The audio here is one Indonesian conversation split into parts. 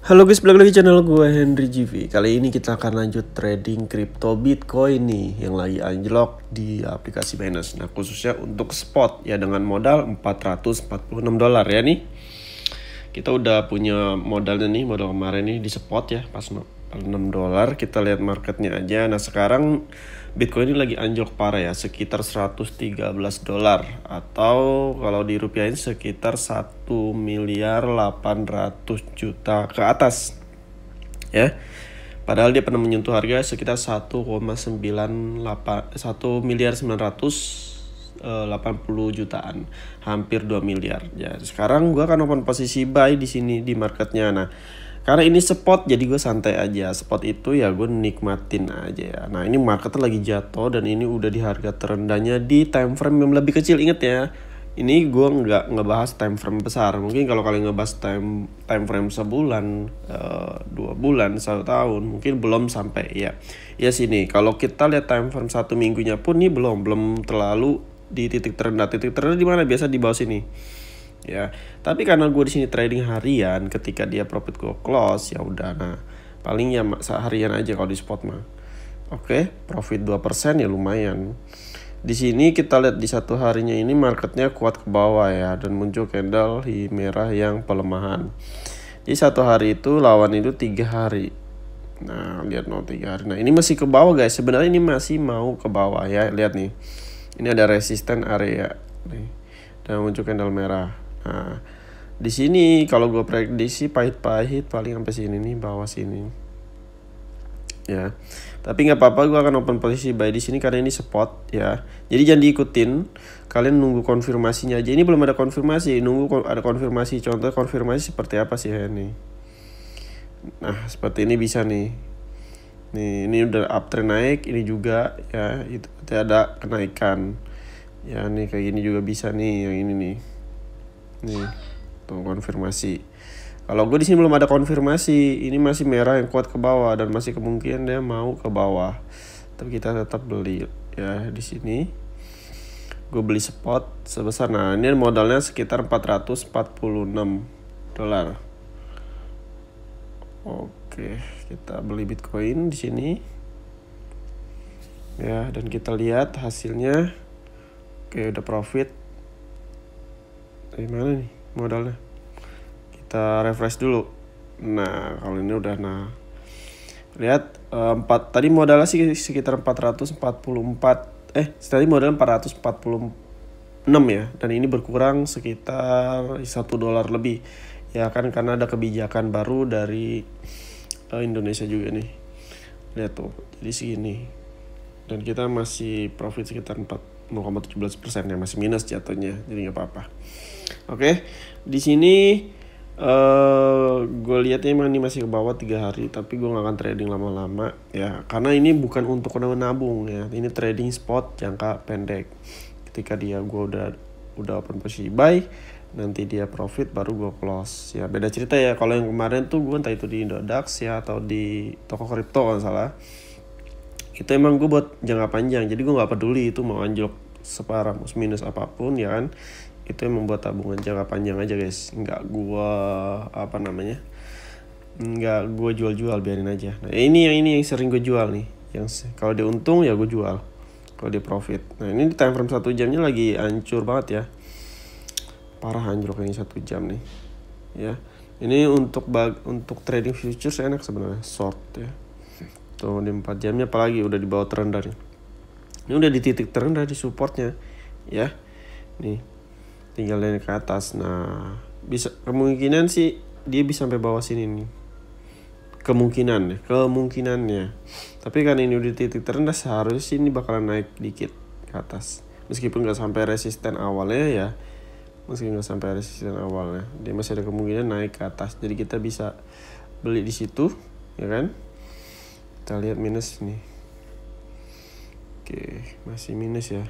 Halo guys, balik lagi channel gue Henry GV. Kali ini kita akan lanjut trading crypto Bitcoin nih yang lagi anjlok di aplikasi Binance. Nah, khususnya untuk spot ya dengan modal $446 ya nih. Kita udah punya modalnya nih, modal kemarin nih di spot ya pas $6. Kita lihat marketnya aja. Nah, sekarang Bitcoin ini lagi anjlok parah ya, sekitar $113 atau kalau dirupiahin sekitar 1.800.000.000 ke atas ya. Padahal dia pernah menyentuh harga sekitar 1,980 jutaan, hampir 2 miliar. Ya, sekarang gua akan open posisi buy di sini di marketnya. Nah, karena ini spot jadi gue santai aja. Spot itu ya gue nikmatin aja ya. Nah, ini marketnya lagi jatuh dan ini udah di harga terendahnya di time frame yang lebih kecil. Inget ya, ini gue nggak ngebahas time frame besar. Mungkin kalau kalian ngebahas time frame sebulan, 2 bulan, 1 tahun, mungkin belum sampai ya. Ya sini, kalau kita lihat time frame 1 minggunya pun nih belum terlalu di titik terendah. Titik terendah di mana? Biasa di bawah sini. Ya, tapi karena gue di sini trading harian, ketika dia profit gue close ya udah. Nah, paling ya harian aja kalau di spot mah. Oke, profit 2% ya lumayan. Di sini kita lihat di satu harinya ini marketnya kuat ke bawah ya, dan muncul candle di merah yang pelemahan. Jadi satu hari itu lawan itu 3 hari. Nah, lihat 3 hari. Nah, ini masih ke bawah guys. Sebenarnya ini masih mau ke bawah ya. Lihat nih. Ini ada resisten area nih. Dan muncul candle merah. Nah, di sini kalau gue prediksi pahit-pahit paling sampai sini nih, bawah sini. Ya. Tapi nggak apa-apa, gue akan open posisi buy di sini karena ini spot ya. Jadi jangan diikutin, kalian nunggu konfirmasinya aja. Ini belum ada konfirmasi, nunggu ada konfirmasi. Contoh konfirmasi seperti apa sih ya nih. Nah, seperti ini bisa nih. Nih, ini udah uptrend naik, ini juga ya, itu ada kenaikan. Ya, nih kayak gini juga bisa nih, yang ini nih. Nih, tuh konfirmasi. Kalau gue di sini belum ada konfirmasi, ini masih merah yang kuat ke bawah dan masih kemungkinan dia mau ke bawah. Tapi kita tetap beli ya di sini. Gue beli spot sebesar, nah ini modalnya sekitar $446. Oke, kita beli Bitcoin di sini. Ya, dan kita lihat hasilnya. Oke, udah profit. Dari mana nih modalnya? Kita refresh dulu. Nah, kalau ini udah, nah lihat tadi modalnya sih sekitar 444. Tadi modal 446 ya, dan ini berkurang sekitar $1 lebih ya kan, karena ada kebijakan baru dari Indonesia juga nih. Lihat tuh, jadi segini. Dan kita masih profit sekitar 0,17% ya, masih minus jatuhnya, jadi nggak apa-apa. Oke, di sini gue lihatnya emang ini masih ke bawah 3 hari, tapi gue nggak akan trading lama-lama ya, karena ini bukan untuk menabung ya, ini trading spot jangka pendek. Ketika gue udah open posisi buy, nanti dia profit baru gue close ya. Beda cerita ya kalau yang kemarin tuh gue entah itu di Indodax ya atau di toko kripto kalau salah, itu emang gue buat jangka panjang, jadi gue nggak peduli itu mau anjlok separah minus apapun ya kan. Itu yang membuat tabungan jangka panjang aja guys, nggak gue jual-jual, biarin aja. Nah, ini yang sering gue jual nih, yang kalau dia untung ya gue jual, kalau dia profit. Nah, ini di time frame 1 jamnya lagi hancur banget ya, parah anjlok ini 1 jam nih ya. Ini untuk trading futures enak sebenarnya, short ya. Tuh di 4 jamnya apalagi udah di bawah terendah nih. Ini udah di titik terendah di supportnya ya. Nih tinggal naik ke atas. Nah, bisa kemungkinan sih dia bisa sampai bawah sini nih. Kemungkinannya. Tapi kan ini udah titik terendah, seharusnya ini bakalan naik dikit ke atas. Meskipun nggak sampai resisten awalnya ya. Dia masih ada kemungkinan naik ke atas. Jadi kita bisa beli di situ, ya kan? Kita lihat minus nih. Oke, masih minus ya.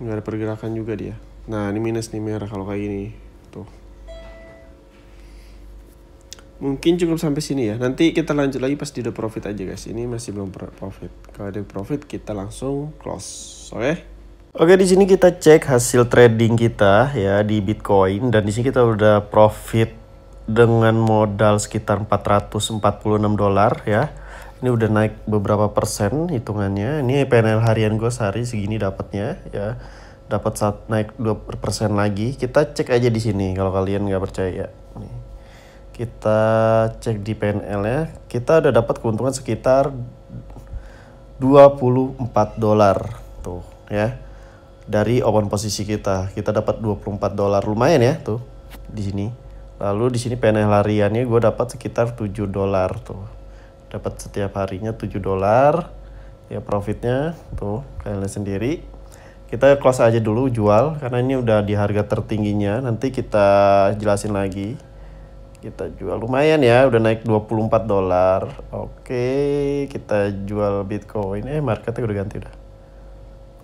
Nggak ada pergerakan juga dia. Nah, ini minus nih merah kalau kayak gini. Tuh. Mungkin cukup sampai sini ya. Nanti kita lanjut lagi pas dia udah profit aja guys. Ini masih belum profit. Kalau ada profit kita langsung close. Oke, di sini kita cek hasil trading kita ya di Bitcoin, dan di sini kita udah profit dengan modal sekitar 446 dolar ya. Ini udah naik beberapa persen hitungannya. Ini PNL harian gue sehari segini dapatnya ya. Dapat naik 2% lagi. Kita cek aja di sini kalau kalian nggak percaya. Nih. Kita cek di PNL ya. Kita udah dapat keuntungan sekitar 24 dolar tuh ya. Dari open posisi kita dapat 24 dolar, lumayan ya tuh di sini. Lalu di sini PNL hariannya gue dapat sekitar 7 dolar tuh. Dapat setiap harinya 7 dolar. Ya profitnya tuh kalian lihat sendiri. Kita close aja dulu jual karena ini udah di harga tertingginya. Nanti kita jelasin lagi. Kita jual lumayan ya, udah naik 24 dolar. Oke, kita jual Bitcoin. Marketnya udah ganti udah.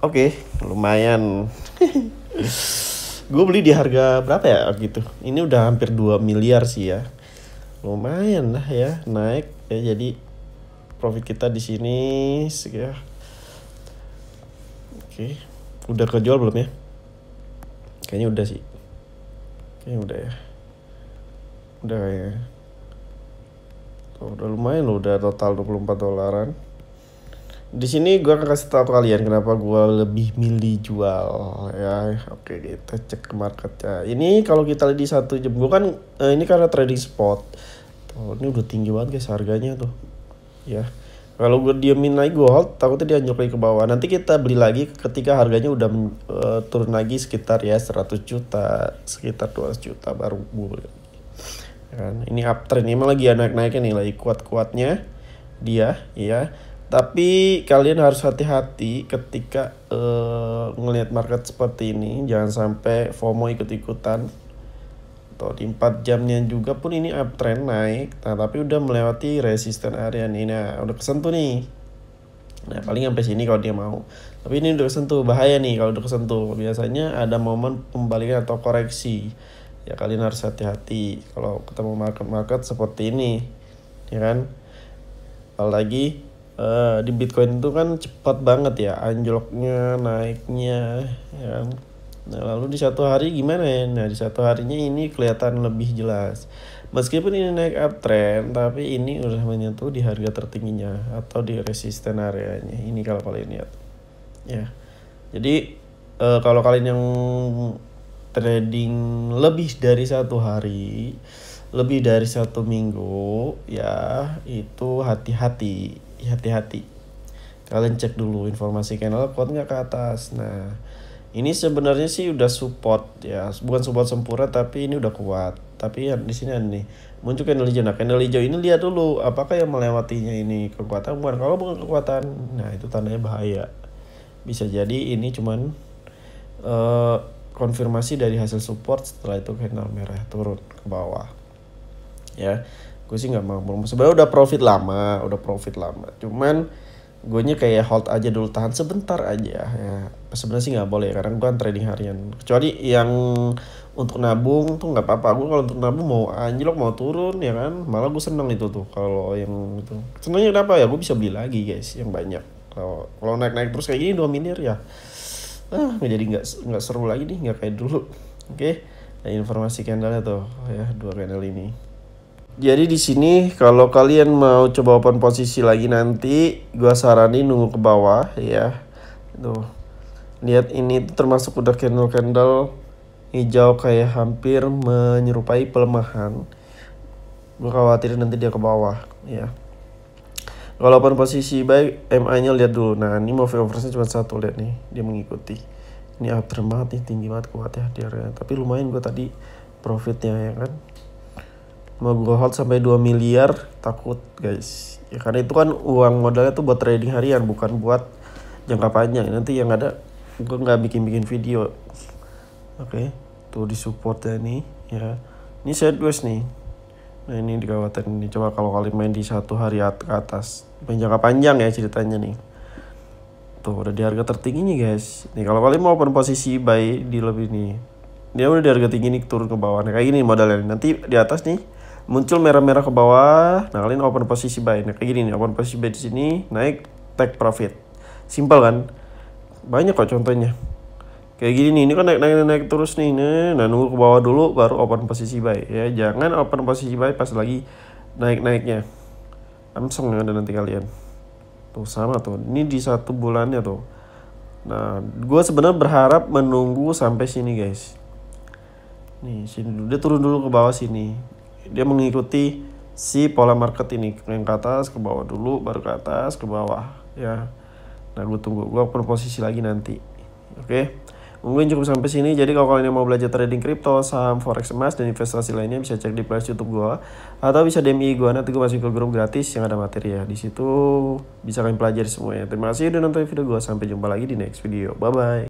Oke, lumayan. Gue beli di harga berapa ya gitu. Ini udah hampir 2 miliar sih ya. Lumayan lah ya, naik ya. Jadi profit kita di sini ya. Oke, udah kejual belum ya? Kayaknya udah sih. Kayaknya udah ya. Udah ya. Udah lumayan loh, udah total 24 dolaran. Di sini gue akan kasih tahu kalian kenapa gue lebih milih jual ya. Oke, kita cek ke marketnya. Ini kalau kita lihat di 1 jam, gue kan ini karena trading spot. Tuh, ini udah tinggi banget guys harganya tuh. Ya. Kalau gue diemin lagi gue hold, takutnya dia anjlok lagi ke bawah. Nanti kita beli lagi ketika harganya udah turun lagi sekitar ya 100 juta, sekitar 200 juta baru beli. Kan ini uptrend, ini emang lagi naik-naiknya nih, lagi kuat-kuatnya dia ya. Tapi kalian harus hati-hati ketika ngelihat market seperti ini, jangan sampai FOMO ikut-ikutan. Atau di 4 jamnya juga pun ini uptrend naik, nah tapi udah melewati resisten area nih. Nah udah kesentuh nih. Nah paling sampai sini kalau dia mau. Tapi ini udah kesentuh, bahaya nih kalau udah kesentuh. Biasanya ada momen pembalikan atau koreksi. Ya kalian harus hati-hati kalau ketemu market seperti ini, ya kan? Apalagi di Bitcoin itu kan cepat banget ya anjloknya, naiknya, ya kan? Nah lalu di satu hari gimana ya? Nah di satu harinya ini kelihatan lebih jelas. Meskipun ini naik uptrend, tapi ini udah menyentuh di harga tertingginya atau di resisten areanya. Ini kalau kalian lihat, ya. Jadi kalau kalian yang trading lebih dari 1 hari, lebih dari 1 minggu, ya itu hati-hati. Kalian cek dulu informasi channel kuat nggak ke atas. Nah ini sebenarnya sih udah support ya, bukan support sempurna tapi ini udah kuat. Tapi di sini nih muncul candle hijau. Nah candle hijau ini lihat dulu apakah yang melewatinya ini kekuatan bukan. Kalau bukan kekuatan, nah itu tandanya bahaya. Bisa jadi ini cuman konfirmasi dari hasil support, setelah itu candle merah turun ke bawah. Ya, gue sih nggak mau. Sebenarnya udah profit lama. Cuman gue nya kayak hold aja dulu, tahan sebentar aja ya. Sebenarnya sih nggak boleh karena gue kan trading harian. Kecuali yang untuk nabung tuh nggak apa-apa. Gue kalau untuk nabung mau anjlok mau turun ya kan, malah gue seneng itu tuh. Kalau yang itu senengnya kenapa ya? Gue bisa beli lagi guys yang banyak. Kalau naik terus kayak gini 2 miliar ya. Jadi nggak seru lagi nih, nggak kayak dulu. Oke. Nah, informasi candlenya tuh ya, 2 candle ini. Jadi di sini kalau kalian mau coba open posisi lagi nanti, gua saranin nunggu ke bawah ya. Tuh. Lihat ini tuh termasuk udah candle hijau kayak hampir menyerupai pelemahan. Gua khawatirin nanti dia ke bawah ya. Kalau open posisi baik, MA-nya lihat dulu. Nah, ini move average-nya cuma 1, lihat nih, dia mengikuti. Ini uptrend banget nih, tinggi banget, kuat ya dia. Tapi lumayan gue tadi profitnya ya kan. Mau gue hold sampai 2 miliar, takut guys. Ya karena itu kan uang modalnya tuh buat trading harian, bukan buat jangka panjang. Nanti yang ada gue nggak bikin video. Oke, tuh di supportnya nih ya. Ini sideways nih. Nah ini dikhawatir nih, coba kalau kalian main di 1 hari ke atas, main jangka panjang ya ceritanya nih. Tuh udah di harga tertingginya guys. Nih kalau kalian mau open posisi buy di lebih nih, dia udah di harga tinggi nih turun ke bawah. Nah kayak gini modalnya. Nanti di atas nih muncul merah-merah ke bawah. Nah kalian open posisi buy. Nah kayak gini nih, open posisi buy di sini, naik take profit. Simple kan? Banyak kok contohnya. Kayak gini nih, ini kan naik terus nih. Nah, nunggu ke bawah dulu baru open posisi buy ya. Jangan open posisi buy pas lagi naiknya. Amsong ya ada nanti kalian. Tuh sama tuh. Ini di 1 bulannya tuh. Nah, gue sebenarnya berharap menunggu sampai sini guys. Nih, sini dulu. Dia turun dulu ke bawah sini. Dia mengikuti si pola market ini. Yang ke atas, ke bawah dulu, baru ke atas, ke bawah ya. Nah, gue tunggu. Gue open posisi lagi nanti. Oke. Mungkin cukup sampai sini. Jadi kalau kalian mau belajar trading kripto, saham, forex, emas, dan investasi lainnya bisa cek di playlist YouTube gue atau bisa DM gue. Nanti gue masuk ke grup gratis yang ada materi ya. Di situ bisa kalian pelajari semuanya. Terima kasih udah nonton video gue. Sampai jumpa lagi di next video. Bye bye.